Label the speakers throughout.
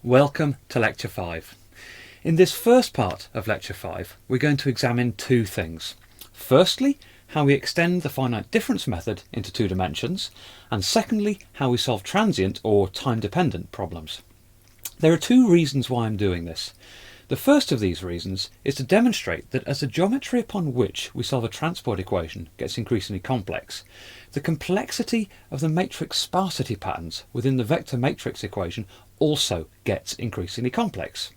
Speaker 1: Welcome to Lecture 5. In this first part of Lecture 5, we're going to examine two things. Firstly, how we extend the finite difference method into two dimensions, and secondly, how we solve transient or time-dependent problems. There are two reasons why I'm doing this. The first of these reasons is to demonstrate that as the geometry upon which we solve a transport equation gets increasingly complex, the complexity of the matrix sparsity patterns within the vector matrix equation also gets increasingly complex.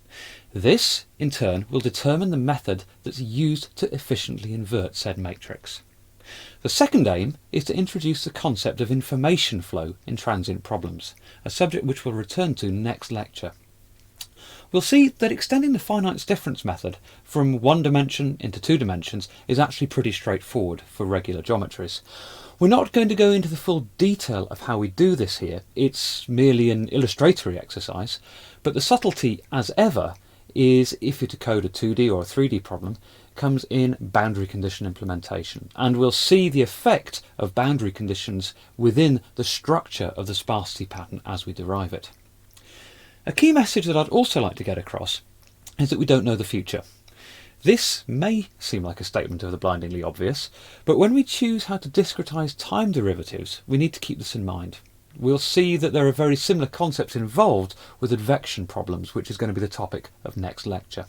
Speaker 1: This, in turn, will determine the method that's used to efficiently invert said matrix. The second aim is to introduce the concept of information flow in transient problems, a subject which we'll return to next lecture. We'll see that extending the finite difference method from one dimension into two dimensions is actually pretty straightforward for regular geometries. We're not going to go into the full detail of how we do this here, it's merely an illustratory exercise, but the subtlety, as ever, is if you decode a 2D or a 3D problem, comes in boundary condition implementation, and we'll see the effect of boundary conditions within the structure of the sparsity pattern as we derive it. A key message that I'd also like to get across is that we don't know the future. This may seem like a statement of the blindingly obvious, but when we choose how to discretize time derivatives, we need to keep this in mind. We'll see that there are very similar concepts involved with advection problems, which is going to be the topic of next lecture.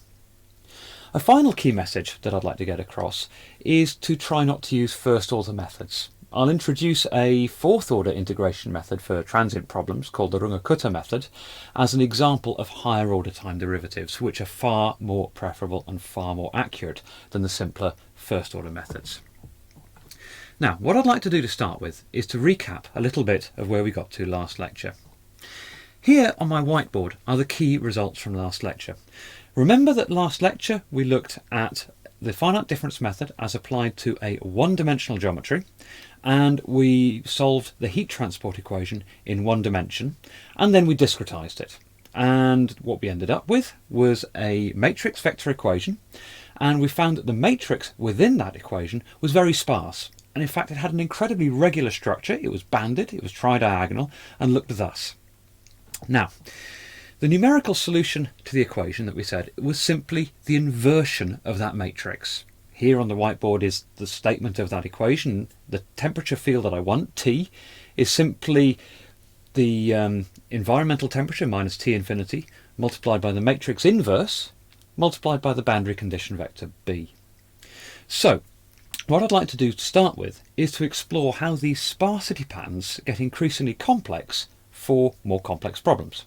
Speaker 1: A final key message that I'd like to get across is to try not to use first order methods. I'll introduce a fourth order integration method for transient problems called the Runge-Kutta method as an example of higher order time derivatives, which are far more preferable and far more accurate than the simpler first order methods. Now, what I'd like to do to start with is to recap a little bit of where we got to last lecture. Here on my whiteboard are the key results from last lecture. Remember that last lecture we looked at the finite difference method as applied to a one-dimensional geometry, and we solved the heat transport equation in one dimension, and then we discretized it. And what we ended up with was a matrix vector equation, and we found that the matrix within that equation was very sparse, and in fact it had an incredibly regular structure. It was banded, it was tridiagonal, and looked thus. Now, the numerical solution to the equation that we said was simply the inversion of that matrix. Here on the whiteboard is the statement of that equation. The temperature field that I want, T, is simply the environmental temperature minus T infinity multiplied by the matrix inverse multiplied by the boundary condition vector B. So, what I'd like to do to start with is to explore how these sparsity patterns get increasingly complex for more complex problems.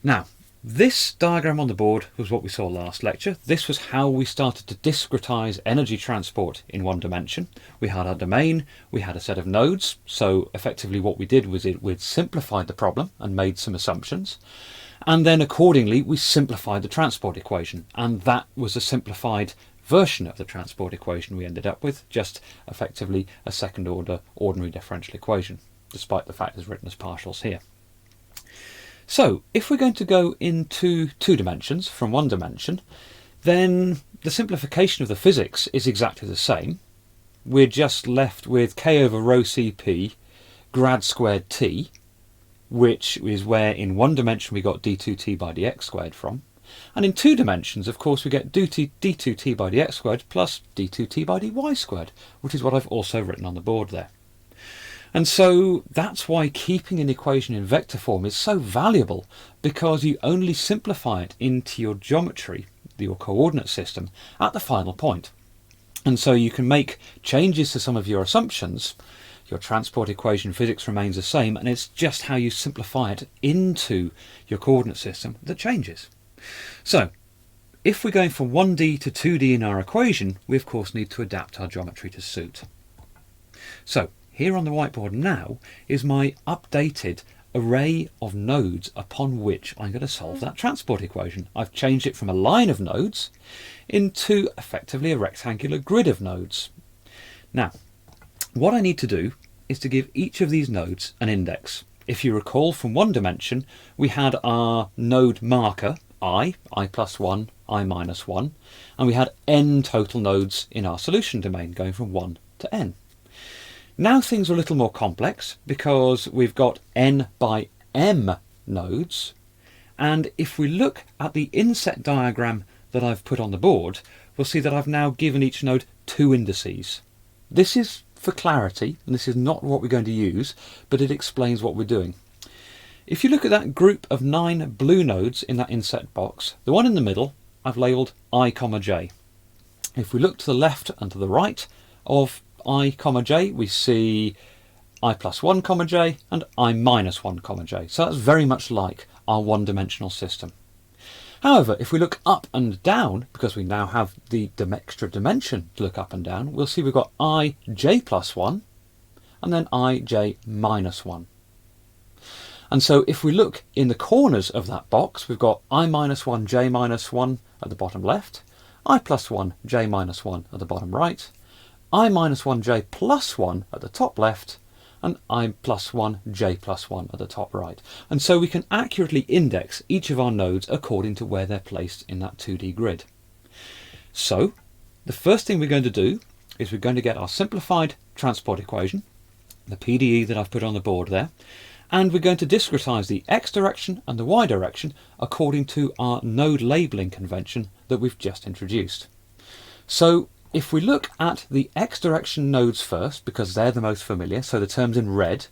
Speaker 1: Now, this diagram on the board was what we saw last lecture. This was how we started to discretize energy transport in one dimension. We had our domain, we had a set of nodes, so effectively what we did was we'd simplified the problem and made some assumptions, and then accordingly we simplified the transport equation, and that was a simplified version of the transport equation we ended up with, just effectively a second order ordinary differential equation, despite the fact it's written as partials here. So, if we're going to go into two dimensions from one dimension, then the simplification of the physics is exactly the same. We're just left with k over rho cp grad squared t, which is where in one dimension we got d2t by dx squared from. And in two dimensions, of course, we get d2t by dx squared plus d2t by dy squared, which is what I've also written on the board there. And so that's why keeping an equation in vector form is so valuable, because you only simplify it into your geometry, your coordinate system, at the final point. And so you can make changes to some of your assumptions. Your transport equation physics remains the same, and it's just how you simplify it into your coordinate system that changes. So, if we're going from 1D to 2D in our equation, we of course need to adapt our geometry to suit. So, here on the whiteboard now is my updated array of nodes upon which I'm going to solve that transport equation. I've changed it from a line of nodes into effectively a rectangular grid of nodes. Now, what I need to do is to give each of these nodes an index. If you recall, from one dimension we had our node marker I plus 1, I minus 1, and we had n total nodes in our solution domain going from 1 to n. Now things are a little more complex because we've got n by m nodes, And if we look at the inset diagram that I've put on the board, we'll see that I've now given each node 2 indices. This is for clarity, and this is not what we're going to use, but it explains what we're doing. If you look at that group of 9 blue nodes in that inset box, the one in the middle I've labelled I, j. If we look to the left and to the right of I, j, we see I plus 1, j and I minus 1, j. So that's very much like our one-dimensional system. However, if we look up and down, because we now have the extra dimension to look up and down, we'll see we've got I, j plus 1 and then I, j minus 1. And so if we look in the corners of that box, we've got I minus 1, j minus 1 at the bottom left, I plus 1, j minus 1 at the bottom right, I minus 1, j plus 1 at the top left, and I plus 1, j plus 1 at the top right. And so we can accurately index each of our nodes according to where they're placed in that 2D grid. So the first thing we're going to do is we're going to get our simplified transport equation, the PDE that I've put on the board there, and we're going to discretize the x direction and the y direction according to our node labelling convention that we've just introduced. So if we look at the x direction nodes first, because they're the most familiar, so the terms in red,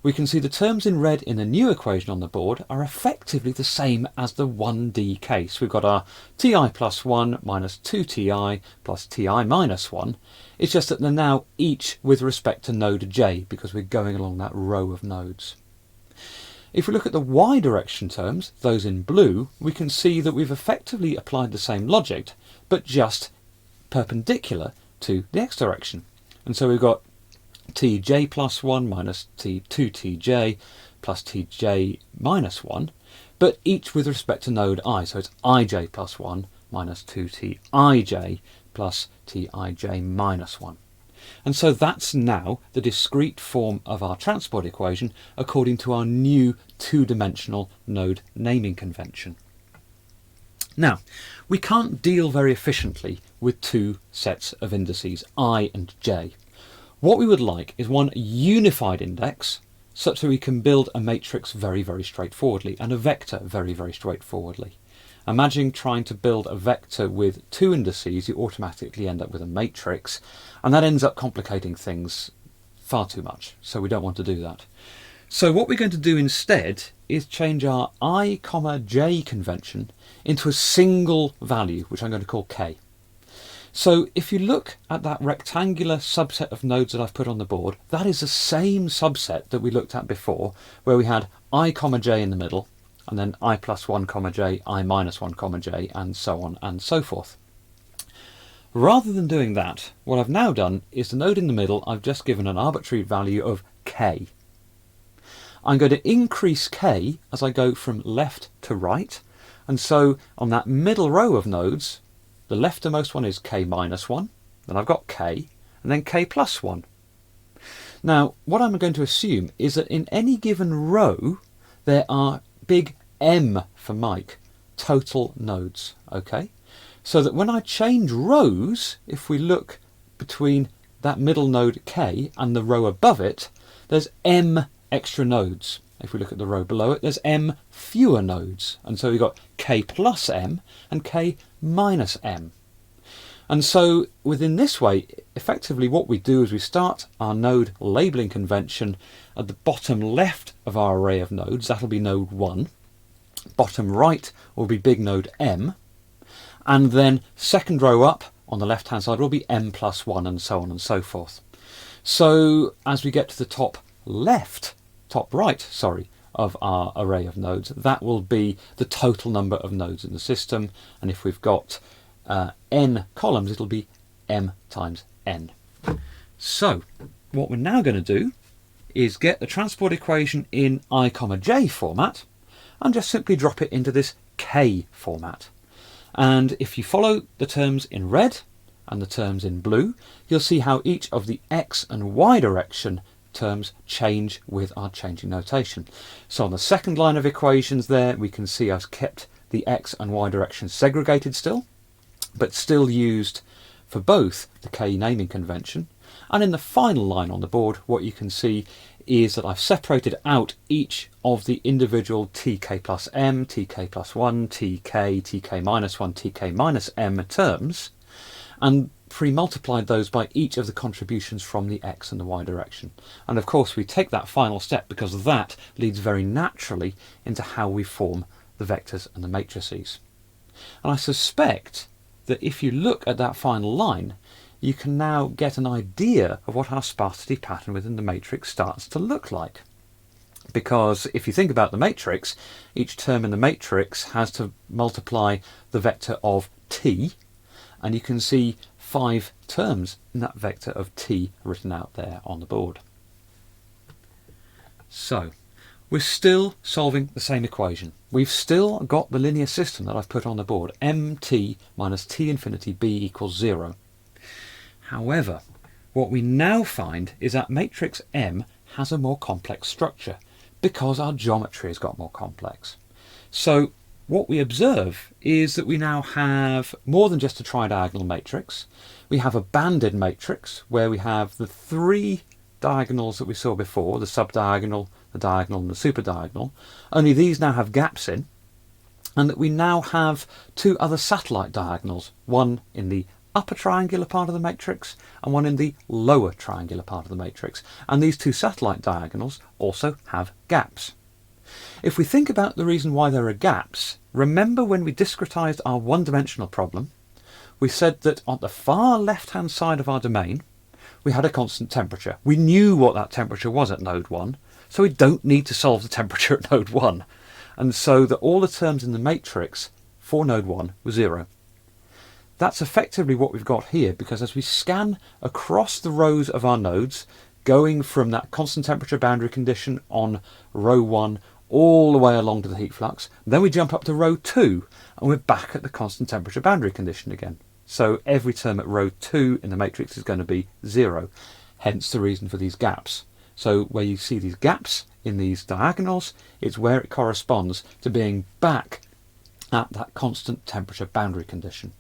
Speaker 1: we can see the terms in red in the new equation on the board are effectively the same as the 1D case. We've got our ti plus 1 minus 2ti plus ti minus 1. It's just that they're now each with respect to node j, because we're going along that row of nodes. If we look at the y direction terms, those in blue, we can see that we've effectively applied the same logic, but just perpendicular to the x direction. And so we've got tj plus 1 minus t2tj plus tj minus 1, but each with respect to node I. So it's ij plus 1 minus 2tij plus tij minus 1. And so that's now the discrete form of our transport equation according to our new two-dimensional node naming convention. Now, we can't deal very efficiently with two sets of indices, I and j. What we would like is one unified index, such that we can build a matrix very, very straightforwardly, and a vector very, very straightforwardly. Imagine trying to build a vector with two indices, you automatically end up with a matrix, and that ends up complicating things far too much, so we don't want to do that. So what we're going to do instead is change our I, j convention into a single value, which I'm going to call k. So if you look at that rectangular subset of nodes that I've put on the board, that is the same subset that we looked at before, where we had I, j in the middle, and then I plus 1, j, I minus 1, j, and so on and so forth. Rather than doing that, what I've now done is the node in the middle, I've just given an arbitrary value of k. I'm going to increase k as I go from left to right, and so on that middle row of nodes, the leftmost one is k minus 1, then I've got k, and then k plus 1. Now, what I'm going to assume is that in any given row, there are big M for Mike, total nodes, okay? So that when I change rows, if we look between that middle node k and the row above it, there's M extra nodes. If we look at the row below it, there's M fewer nodes. And so we've got k plus M and k minus M. And so within this way, effectively what we do is we start our node labelling convention at the bottom left of our array of nodes. That'll be node 1. Bottom right will be big node M. And then second row up on the left hand side will be M plus 1, and so on and so forth. So as we get to the top right, of our array of nodes, that will be the total number of nodes in the system. And if we've got n columns, it'll be m times n. So what we're now going to do is get the transport equation in I, j format and just simply drop it into this k format. And if you follow the terms in red and the terms in blue, you'll see how each of the x and y direction terms change with our changing notation. So on the second line of equations there, we can see I've kept the x and y directions segregated still, but still used for both the k naming convention. And in the final line on the board, what you can see is that I've separated out each of the individual tk plus m, tk plus 1, tk minus 1, tk minus m terms, and pre-multiplied those by each of the contributions from the x and the y direction. And of course we take that final step because that leads very naturally into how we form the vectors and the matrices. And I suspect that if you look at that final line, you can now get an idea of what our sparsity pattern within the matrix starts to look like. Because if you think about the matrix, each term in the matrix has to multiply the vector of t, and you can see 5 terms in that vector of t written out there on the board. So, we're still solving the same equation. We've still got the linear system that I've put on the board, mt minus t infinity b equals 0. However, what we now find is that matrix M has a more complex structure because our geometry has got more complex. So what we observe is that we now have more than just a tridiagonal matrix. We have a banded matrix where we have the 3 diagonals that we saw before, the subdiagonal, the diagonal and the superdiagonal, only these now have gaps in, and that we now have 2 other satellite diagonals, one in the upper triangular part of the matrix and one in the lower triangular part of the matrix, and these 2 satellite diagonals also have gaps. If we think about the reason why there are gaps, remember when we discretized our one-dimensional problem, we said that on the far left-hand side of our domain we had a constant temperature. We knew what that temperature was at node 1, so we don't need to solve the temperature at node 1, and so that all the terms in the matrix for node 1 were 0. That's effectively what we've got here, because as we scan across the rows of our nodes, going from that constant temperature boundary condition on row 1 all the way along to the heat flux, then we jump up to row 2 and we're back at the constant temperature boundary condition again. So every term at row 2 in the matrix is going to be 0, hence the reason for these gaps. So where you see these gaps in these diagonals, it's where it corresponds to being back at that constant temperature boundary condition.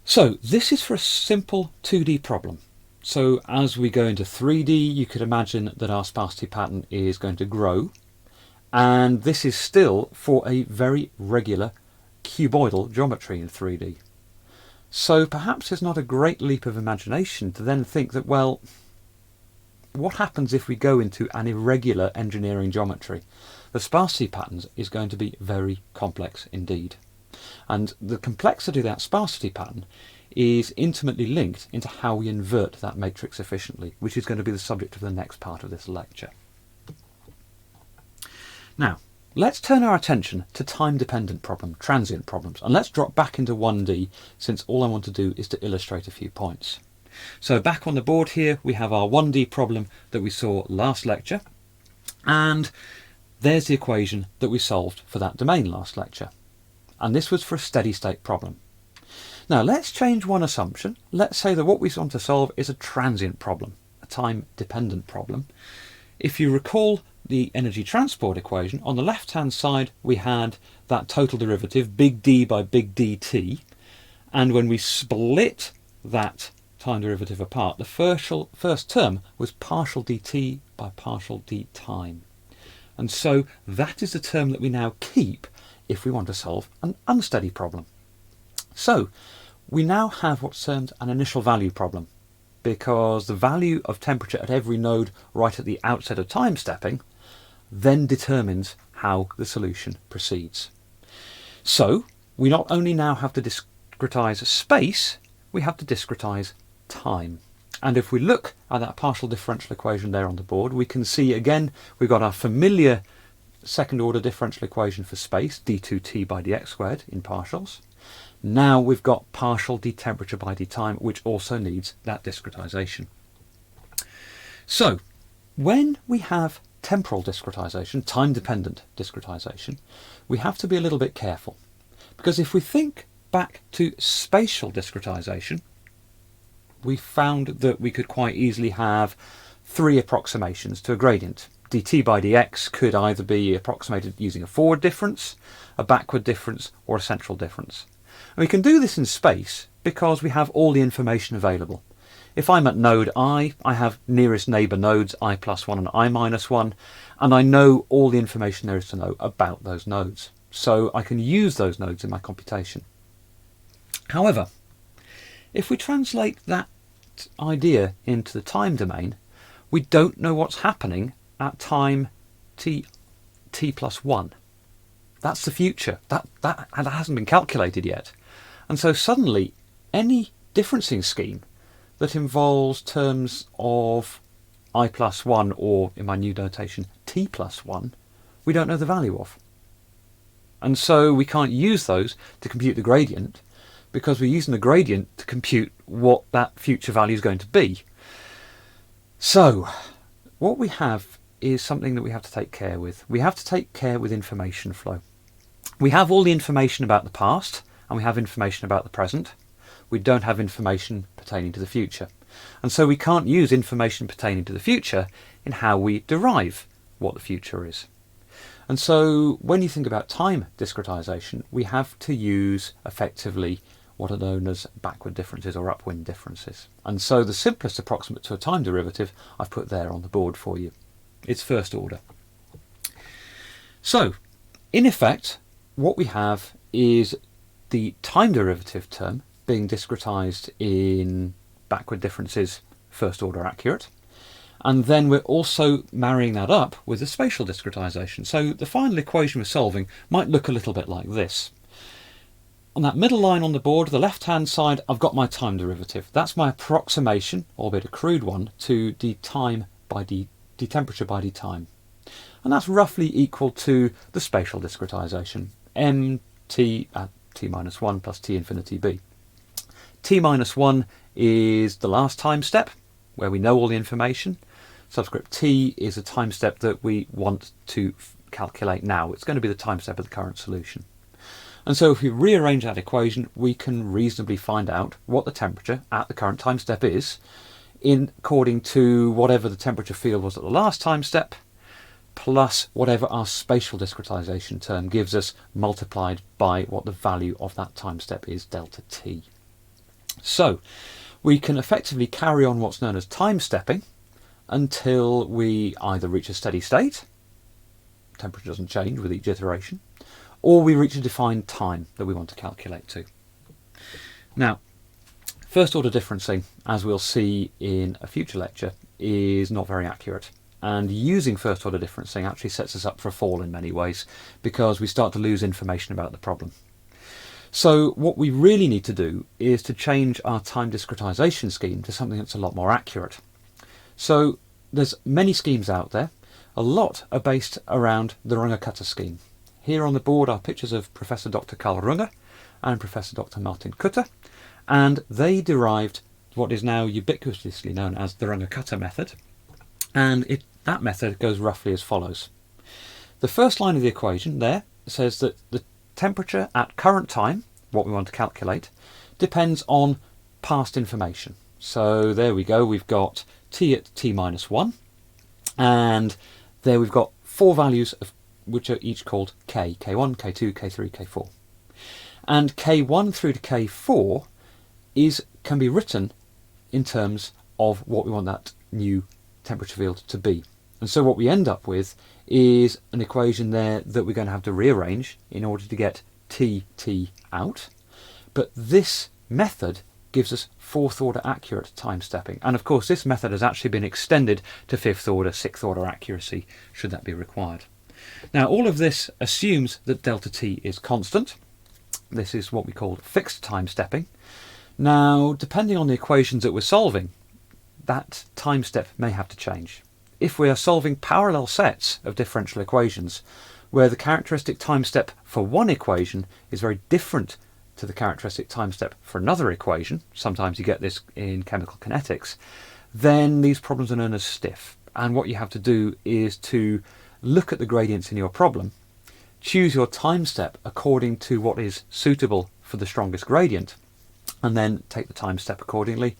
Speaker 1: So this is for a simple 2D problem. So as we go into 3D, you could imagine that our sparsity pattern is going to grow, and this is still for a very regular cuboidal geometry in 3D. So perhaps it's not a great leap of imagination to then think that, well, what happens if we go into an irregular engineering geometry? The sparsity patterns is going to be very complex indeed. And the complexity of that sparsity pattern is intimately linked into how we invert that matrix efficiently, which is going to be the subject of the next part of this lecture. Now, let's turn our attention to time-dependent problem, transient problems, and let's drop back into 1D, since all I want to do is to illustrate a few points. So back on the board here we have our 1D problem that we saw last lecture, and there's the equation that we solved for that domain last lecture. And this was for a steady state problem. Now let's change one assumption. Let's say that what we want to solve is a transient problem, a time-dependent problem. If you recall the energy transport equation, on the left-hand side we had that total derivative, big D by big dt, and when we split that time derivative apart, the first term was partial dt by partial d time. And so that is the term that we now keep if we want to solve an unsteady problem. So we now have what's termed an initial value problem, because the value of temperature at every node right at the outset of time stepping then determines how the solution proceeds. So we not only now have to discretize space, we have to discretize time. And if we look at that partial differential equation there on the board, we can see again we've got our familiar second order differential equation for space, d2t by dx squared in partials. Now we've got partial d temperature by d time, which also needs that discretization. So when we have temporal discretization, time-dependent discretization, we have to be a little bit careful, because if we think back to spatial discretization, we found that we could quite easily have 3 approximations to a gradient. dt by dx could either be approximated using a forward difference, a backward difference, or a central difference. And we can do this in space because we have all the information available. If I'm at node I have nearest neighbour nodes I plus 1 and I minus 1, and I know all the information there is to know about those nodes. So I can use those nodes in my computation. However, if we translate that idea into the time domain, we don't know what's happening at time t plus 1. That's the future. That hasn't been calculated yet. And so suddenly any differencing scheme that involves terms of I plus 1, or in my new notation t plus 1, we don't know the value of. And so we can't use those to compute the gradient, because we're using the gradient to compute what that future value is going to be. So what we have is something that we have to take care with. We have to take care with information flow. We have all the information about the past, and we have information about the present. We don't have information pertaining to the future. And so we can't use information pertaining to the future in how we derive what the future is. And so when you think about time discretization, we have to use effectively what are known as backward differences or upwind differences. And so the simplest approximate to a time derivative I've put there on the board for you. It's first order. So in effect, what we have is the time derivative term being discretized in backward differences first order accurate. And then we're also marrying that up with the spatial discretization. So the final equation we're solving might look a little bit like this. On that middle line on the board, the left-hand side, I've got my time derivative. That's my approximation, albeit a crude one, to d time by d temperature by d time. And that's roughly equal to the spatial discretization, mt at t minus 1 plus t infinity b. T minus 1 is the last time step, where we know all the information. Subscript t is a time step that we want to calculate now. It's going to be the time step of the current solution. And so if we rearrange that equation, we can reasonably find out what the temperature at the current time step is, according to whatever the temperature field was at the last time step, plus whatever our spatial discretization term gives us, multiplied by what the value of that time step is, delta t. So we can effectively carry on what's known as time stepping until we either reach a steady state, temperature doesn't change with each iteration, or we reach a defined time that we want to calculate to. Now, first order differencing, as we'll see in a future lecture, is not very accurate. And using first order differencing actually sets us up for a fall in many ways, because we start to lose information about the problem. So what we really need to do is to change our time discretization scheme to something that's a lot more accurate. So there's many schemes out there. A lot are based around the Rangakata scheme. Here on the board are pictures of Professor Dr. Carl Runge and Professor Dr. Martin-Kutta, and they derived what is now ubiquitously known as the Rangakata method, and that method goes roughly as follows. The first line of the equation there says that the temperature at current time, what we want to calculate, depends on past information. So there we go, we've got t at t minus 1, and there we've got four values of which are each called k, k1, k2, k3, k4. And k1 through to k4 can be written in terms of what we want that new temperature field to be. And so what we end up with is an equation there that we're going to have to rearrange in order to get t out. But this method gives us fourth order accurate time stepping. And of course this method has actually been extended to fifth order, sixth order accuracy, should that be required. Now all of this assumes that delta t is constant. This is what we call fixed time stepping. Now depending on the equations that we're solving, that time step may have to change. If we are solving parallel sets of differential equations where the characteristic time step for one equation is very different to the characteristic time step for another equation, sometimes you get this in chemical kinetics, then these problems are known as stiff. And what you have to do is to look at the gradients in your problem, choose your time step according to what is suitable for the strongest gradient, and then take the time step accordingly,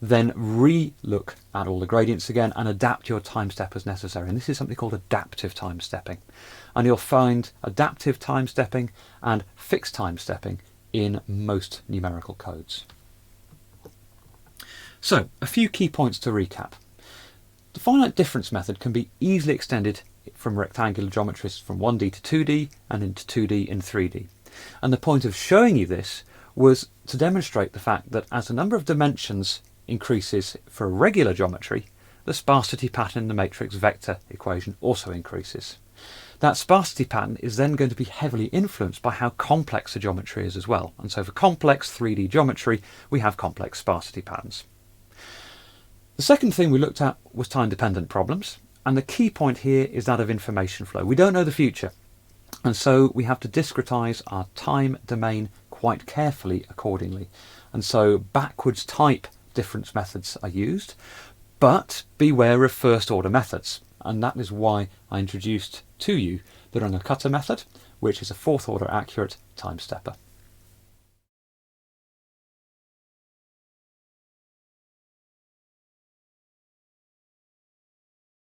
Speaker 1: then re-look at all the gradients again and adapt your time step as necessary. And this is something called adaptive time stepping. And you'll find adaptive time stepping and fixed time stepping in most numerical codes. So, a few key points to recap. The finite difference method can be easily extended from rectangular geometries from 1D to 2D and into 2D and 3D. And the point of showing you this was to demonstrate the fact that as the number of dimensions increases for a regular geometry, the sparsity pattern in the matrix vector equation also increases. That sparsity pattern is then going to be heavily influenced by how complex the geometry is as well. And so for complex 3D geometry, we have complex sparsity patterns. The second thing we looked at was time-dependent problems. And the key point here is that of information flow. We don't know the future. And so we have to discretize our time domain quite carefully accordingly. And so backwards type difference methods are used, but beware of first order methods. And that is why I introduced to you the Rangakata method, which is a fourth order accurate time stepper.